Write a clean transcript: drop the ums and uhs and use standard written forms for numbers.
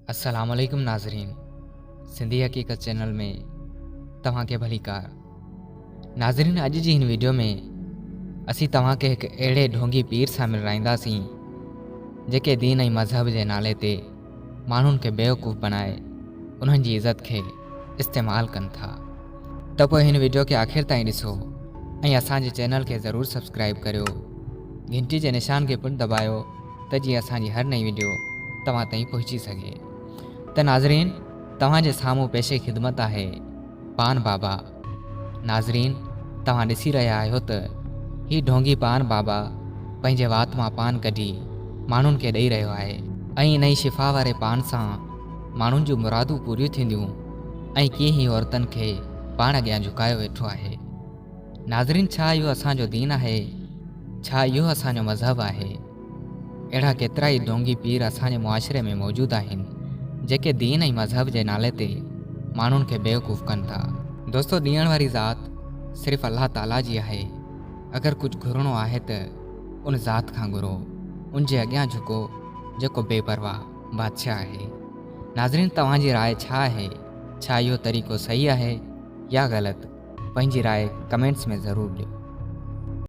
अस्सलाम वालेकुम नाज़रीन, सिंधी हकीकत चैनल में तव्हां खे भली कार। नाज़रीन, अॼु जी हिन वीडियो में असीं तव्हां खे हिकु अहिड़े ढोंगी पीर सां मिलाईंदासीं जेके दीन ऐं मज़हब जे नाले ते माण्हुनि खे बेवकूफ़ बनाए उन्हनि जी इज़त खे इस्तेमालु कनि था। त पोइ हिन वीडियो खे आख़िर ताईं ॾिसो ऐं असांजे चैनल खे ज़रूरु सब्सक्राइब करियो, घंटी जे निशान खे पिणु दॿायो त जीअं असांजी हर नई वीडियो तव्हां ताईं पहुची सघे। त नाज़रीन, तव्हांजे साम्हूं पेशे ख़िदमत आहे पान बाबा। नाज़रीन, तव्हां ॾिसी रहिया आहियो त ही ढोंगी पान बाबा पंहिंजे वात मां पान कढी माण्हुनि खे ॾेई रहियो आहे ऐं इन ई शिफ़ा वारे पान सां माण्हुनि जूं मुरादूं पूरियूं थींदियूं ऐं कीअं ई औरतुनि खे पाण अॻियां झुकायो वेठो आहे। नाज़रीन, छा इहो असांजो दीन आहे? छा इहो असांजो मज़हब आहे? अहिड़ा केतिरा ई ढोंगी पीर असांजे मुआशिरे में मौजूदु आहिनि जेके दीन ऐं मज़हब जे नाले ते माण्हुनि खे बेवकूफ़ कनि था। दोस्तो, ॾियण वारी ज़ात सिर्फ़ु अल्लाह ताला जी आहे। अगरि कुझु घुरणो आहे त उन ज़ात खां घुरो, उन जे अॻियां झुको जेको बेपरवाह बादशाह आहे। नाज़रीन, तव्हांजी राय छा आहे? छा इहो तरीक़ो सही आहे या ग़लति? पंहिंजी राय कमेंट्स में ज़रूरु ॾियो।